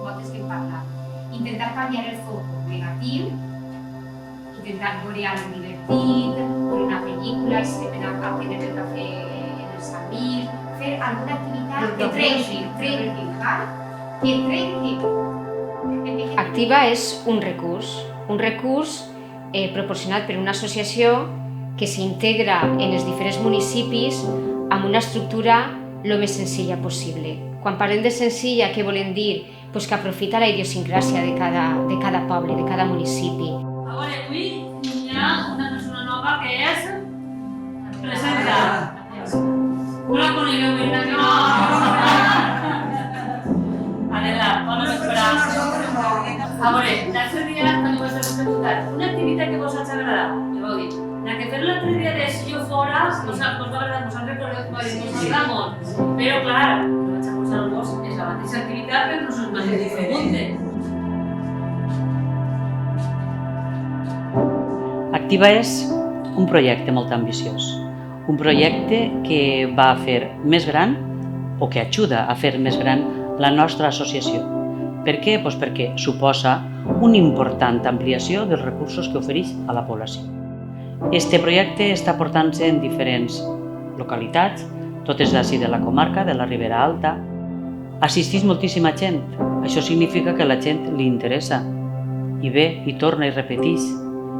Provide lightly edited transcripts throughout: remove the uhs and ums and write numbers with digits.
moltes que hem parlat. Intentar canviar el focus negatiu, intentar veure alguna divertit, veure una pel·lícula, i si a prendre el cafè en el Samir, fer alguna activitat que trenqui, val? Que trenqui. Activa és un recurs proporcionat per una associació que s'integra en els diferents municipis amb una estructura el més senzilla possible. Quan parlem de senzilla, què volem dir? Pues que aprofita la idiosincràsia de cada poble, de cada municipi. A veure, avui hi ha una persona nova que és... Presenta. No la conegueu, mira que no. Adela, bona vesprada. A veure, l'altre dia també vos he preguntat una activitat que vos ha agradat. I vau dir, la que fer l'altre dia de si jo fora, vos ha agradat, vos han recordat, vos agrada molt. Però, clar, no vaig a posar-vos, és la mateixa activitat, però no són mateixes preguntes. Activa és un projecte molt ambiciós, un projecte que va a fer més gran o que ajuda a fer més gran la nostra associació. Per què? Doncs perquè suposa una important ampliació dels recursos que ofereix a la població. Este projecte està portant-se en diferents localitats, totes d'ací de la comarca, de la Ribera Alta. Assisteix moltíssima gent, això significa que a la gent li interessa i ve i torna i repeteix.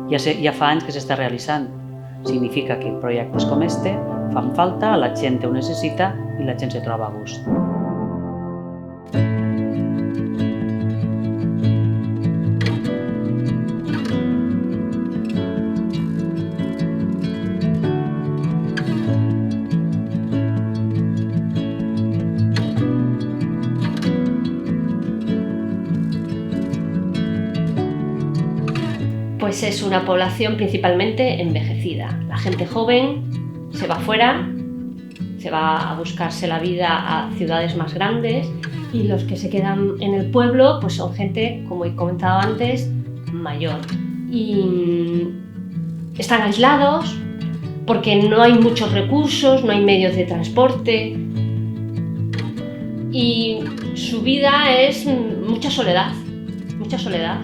Ja fa anys que s'està realitzant. Significa que projectes com este fan falta, la gent ho necessita i la gent se troba a gust. Pues es una población principalmente envejecida. La gente joven se va fuera, se va a buscarse la vida a ciudades más grandes, y los que se quedan en el pueblo pues son gente, como he comentado antes, mayor. Y están aislados porque no hay muchos recursos, no hay medios de transporte, y su vida es mucha soledad, mucha soledad.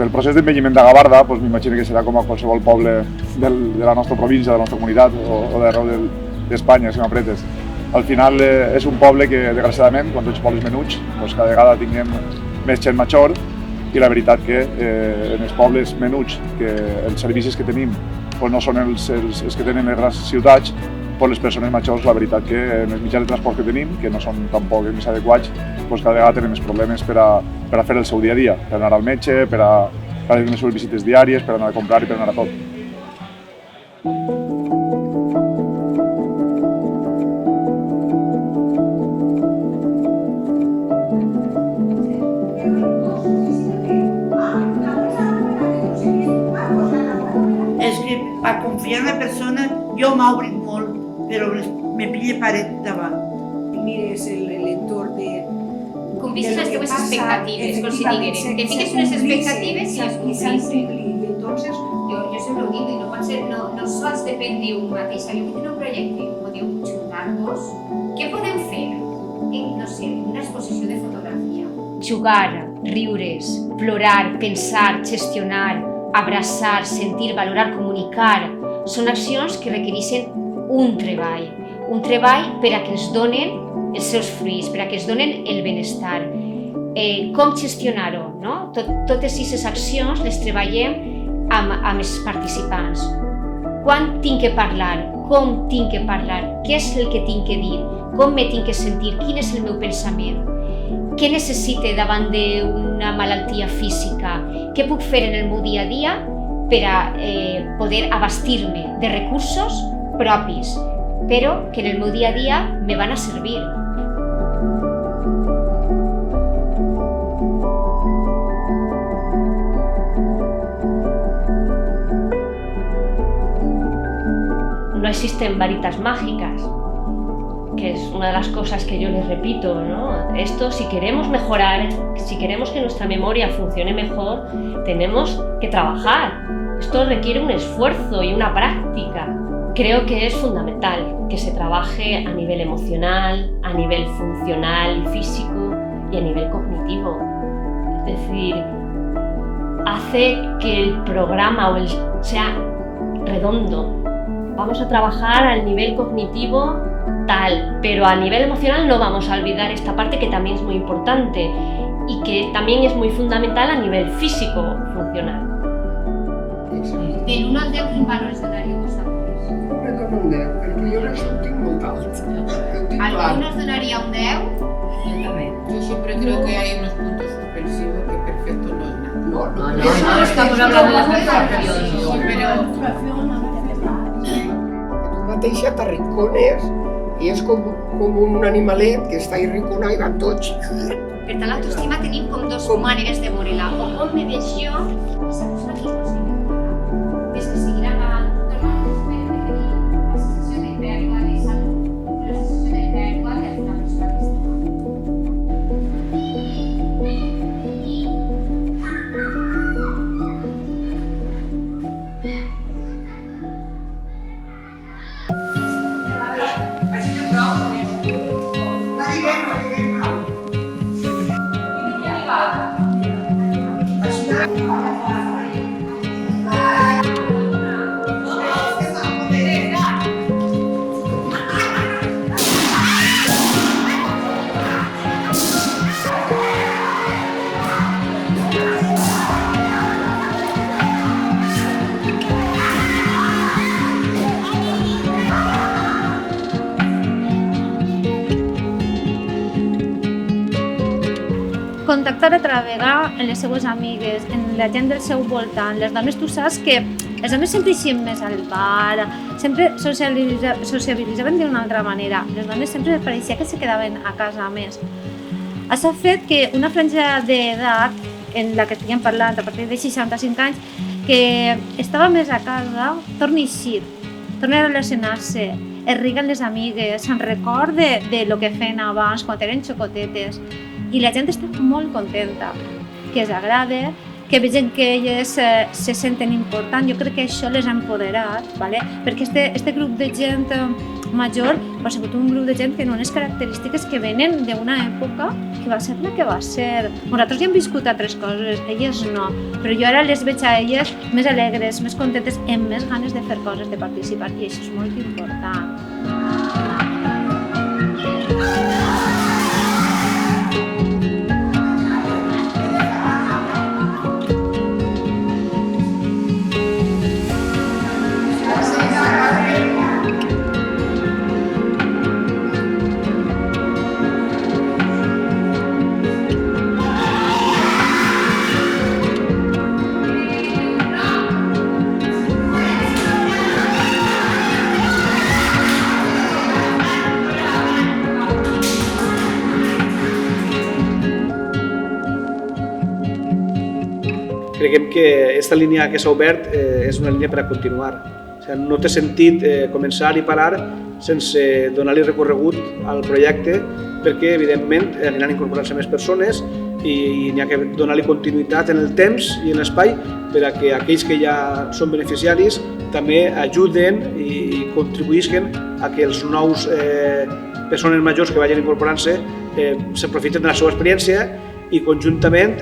El procés d'envelliment de Gavarda, m'imagino que serà com a qualsevol poble de la nostra província, de la nostra comunitat o d'arreu d'Espanya, si m'apretes. Al final és un poble que, desgraciadament, quan tots pobles menuts, cada vegada tinguem més gent major, i la veritat que en els pobles menuts els servicis que tenim no són els que tenen les grans ciutats, les persones majors, la veritat que en els mitjans de transport que tenim, que no són tampoc més adequats, cada vegada tenen més problemes per a fer el seu dia a dia, per anar al metge, per a fer les seves visites diàries, per anar a comprar i per anar a tot. És que per confiar en la persona jo m'obrit molt, però me pilla paret davant. Mires l'entorn de... Com vistes les teves expectatives, com si digueren. Te fiques unes expectatives i les complir. Entonces, jo sempre ho dic, i no pot ser, no sols depèn d'un mateix. Jo que tinc un projecte, podeu juntar-vos. Què podem fer? No sé, una exposició de fotografia. Jugar, riure's, plorar, pensar, gestionar, abraçar, sentir, valorar, comunicar, són accions que requereixen un treball per a que ens donen els seus fruits, per a que ens donen el benestar. Com gestionar-ho? Totes aquestes accions les treballem amb els participants. Quan tinc que parlar? Com tinc que parlar? Què és el que tinc que dir? Com me tinc que sentir? Quin és el meu pensament? Què necessite davant d'una malaltia física? Què puc fer en el meu dia a dia per a poder abastir-me de recursos propis, però que en el meu dia a dia me van a servir? No existen varitas mágicas que es una de las cosas que yo les repito, ¿no? Esto, si queremos mejorar, si queremos que nuestra memoria funcione mejor, tenemos que trabajar. Esto requiere un esfuerzo y una práctica. Creo que es fundamental que se trabaje a nivel emocional, a nivel funcional y físico y a nivel cognitivo. Es decir, hace que el programa sea redondo. Vamos a trabajar al nivel cognitivo tal, pero a nivel emocional no vamos a olvidar esta parte que también es muy importante y que también es muy fundamental a nivel físico funcional. Del 1 al 10, quin valor es donaríeu vosaltres? Me dono un 10, perquè jo això ho tinc molt alt. Ho tinc clar. ¿Alguno os donaría un 10? Yo siempre creo que hay unos puntos suspensivos que perfecto no es nada. No, estamos hablando de perfección. Tu mateixa t'arrincones i és com un animalet que està arrinconat i van tots. Per tant, l'autoestima tenim com dos maneres de veure-la. O com me veig jo, aquesta persona que és possible. Des que seguirà la sensació de pèrdua de salut, la sensació de pèrdua d'una persona que està. Contactar altra vegada amb les seues amigues, amb la gent del seu voltant. Les dones, tu saps que les dones sempre eixien més al bar, sempre sociabilitzaven d'una altra manera. Les dones sempre pareixia que se quedaven a casa més. Això ha fet que una franja d'edat, en la que estiguem parlant, a partir de 65 anys, que estava més a casa, torni a eixir, torni a relacionar-se, es riguen les amigues, se'n recorda de lo que feien abans, quan eren xocotetes. I la gent està molt contenta, que els agrada, que vegen que elles se senten importants. Jo crec que això les ha empoderat, ¿vale? Perquè este grup de gent major ha sigut un grup de gent que no unes característiques que venen d'una època que va ser la que va ser. Nosaltres ja hem viscut altres coses, elles no, però jo ara les veig a elles més alegres, més contentes, amb més ganes de fer coses, de participar, i això és molt important. Creiem que aquesta línia que s'ha obert és una línia per a continuar. O sigui, no té sentit començar i parar sense donar-li recorregut al projecte perquè, evidentment, aniran incorporant-se més persones i n'hi ha que donar-li continuïtat en el temps i en l'espai per a que aquells que ja són beneficiaris també ajuden i contribuïsquen a que els nous persones majors que vagin incorporant-se s'aprofiten de la seva experiència i conjuntament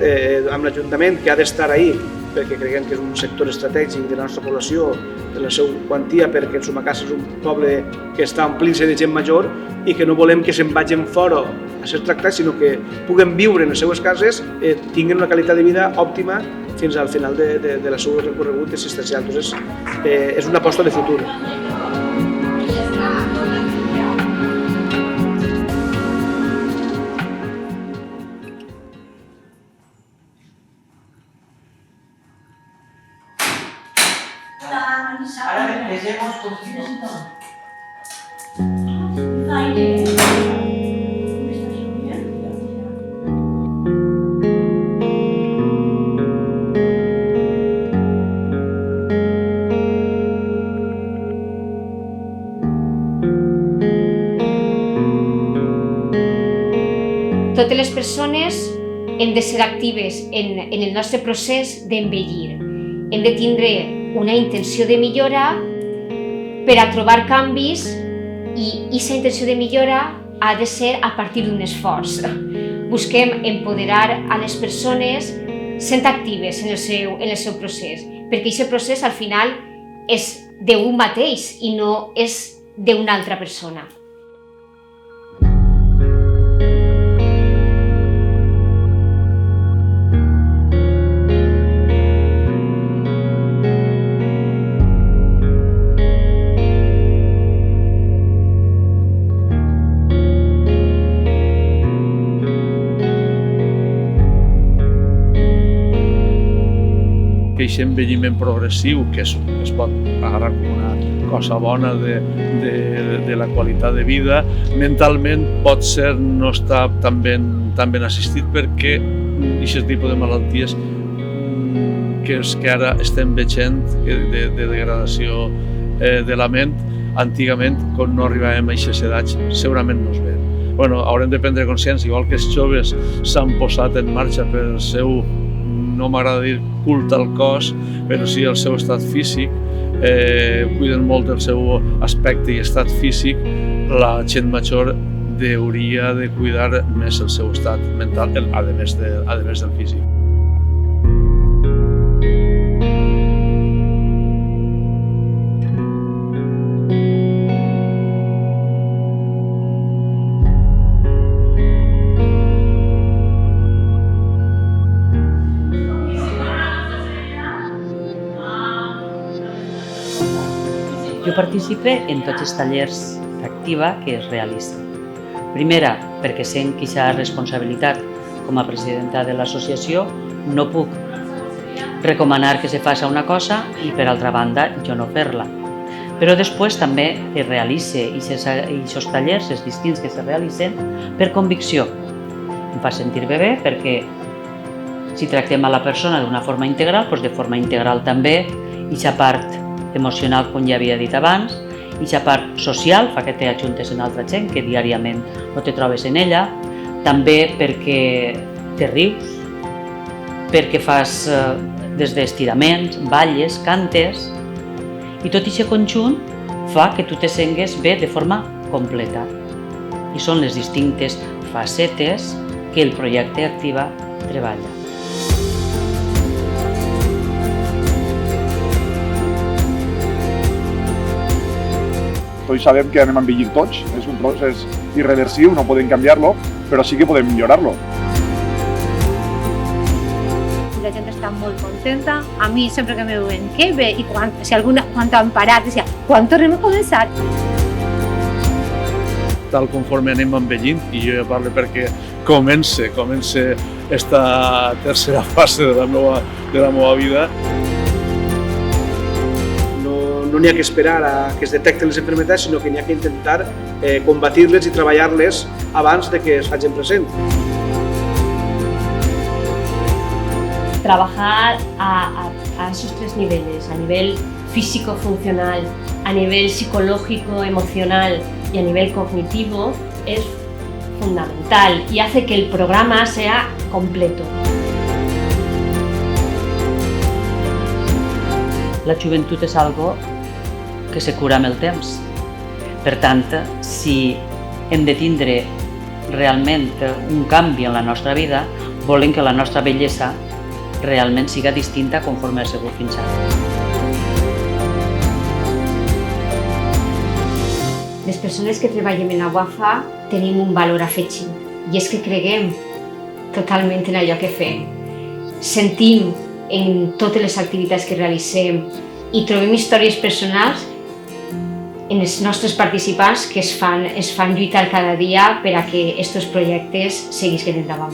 amb l'Ajuntament, que ha d'estar ahí perquè creiem que és un sector estratègic de la nostra població, de la seva quantia, perquè en Sumacàrcer és un poble que està omplint-se de gent major i que no volem que se'n vagin fora a ser tractats, sinó que puguen viure en les seues cases, tinguin una qualitat de vida òptima fins al final de la seva recorregut assistencial. Entonces, és una aposta de futur. Ahora empecemos con Totes les persones hem de ser actives en el nostre procés d'envellir. Hem de tindre una intenció de millora per a trobar canvis i aquesta intenció de millora ha de ser a partir d'un esforç. Busquem empoderar a les persones sent actives en el seu procés, perquè aquest procés al final és d'un mateix i no és d'una altra persona. Aquest envelliment progressiu, que es pot agarrar com una cosa bona de la qualitat de vida, mentalment pot ser no estar tan ben assistit perquè aquest tipus de malalties que ara estem veient de degradació de la ment, antigament, quan no arribàvem a aquestes edats, segurament no es ve. Haurem de prendre consciència, igual que els joves s'han posat en marxa pel seu, no m'agrada dir culte al cos, però sí el seu estat físic, cuiden molt del seu aspecte i estat físic, la gent major hauria de cuidar més el seu estat mental, a més del físic. Jo participe en tots els tallers d'activa que es realitzen. Primera, perquè sent aquesta responsabilitat com a presidenta de l'associació, no puc recomanar que se faci una cosa i, per altra banda, jo no fer-la. Però després també es realitza aquests tallers, els distints que se realitzen, per convicció. Em fa sentir bé perquè si tractem a la persona d'una forma integral, doncs de forma integral també, aquesta part emocional, com ja havia dit abans, i la part social fa que t'ajuntes en altra gent que diàriament no te trobes en ella, també perquè te rius, perquè fas des d'estiraments, balles, cantes, i tot aquest conjunt fa que tu te sengues bé de forma completa. I són les distintes facetes que el projecte Activa treballa. Tots sabem que anem envellir tots, és un procés irreversiu, no podem canviar-lo, però sí que podem millorar-lo. La gent està molt contenta, a mi sempre que me veuen que bé, i quan han parat, decía, quan tornem a començar? Tal conforme anem envellint, i jo ja parlo perquè comença esta tercera fase de la meva vida. No n'hi ha que esperar a que es detecten les enfermedades, sinó que n'hi ha que intentar combatir-les i treballar-les abans de que es facin present. Trabajar a esos tres niveles, a nivel físico-funcional, a nivel psicológico, emocional y a nivel cognitivo, es fundamental y hace que el programa sea completo. La joventut és algo que se cura amb el temps. Per tant, si hem de tindre realment un canvi en la nostra vida, volem que la nostra bellesa realment siga distinta conforme ha sigut fins ara. Les persones que treballem en la UAFA tenim un valor afegit i és que creguem totalment en allò que fem. Sentim en totes les activitats que realitzem i trobem històries personals en els nostres participants que es fan lluitar cada dia per a que aquests projectes seguisquen endavant.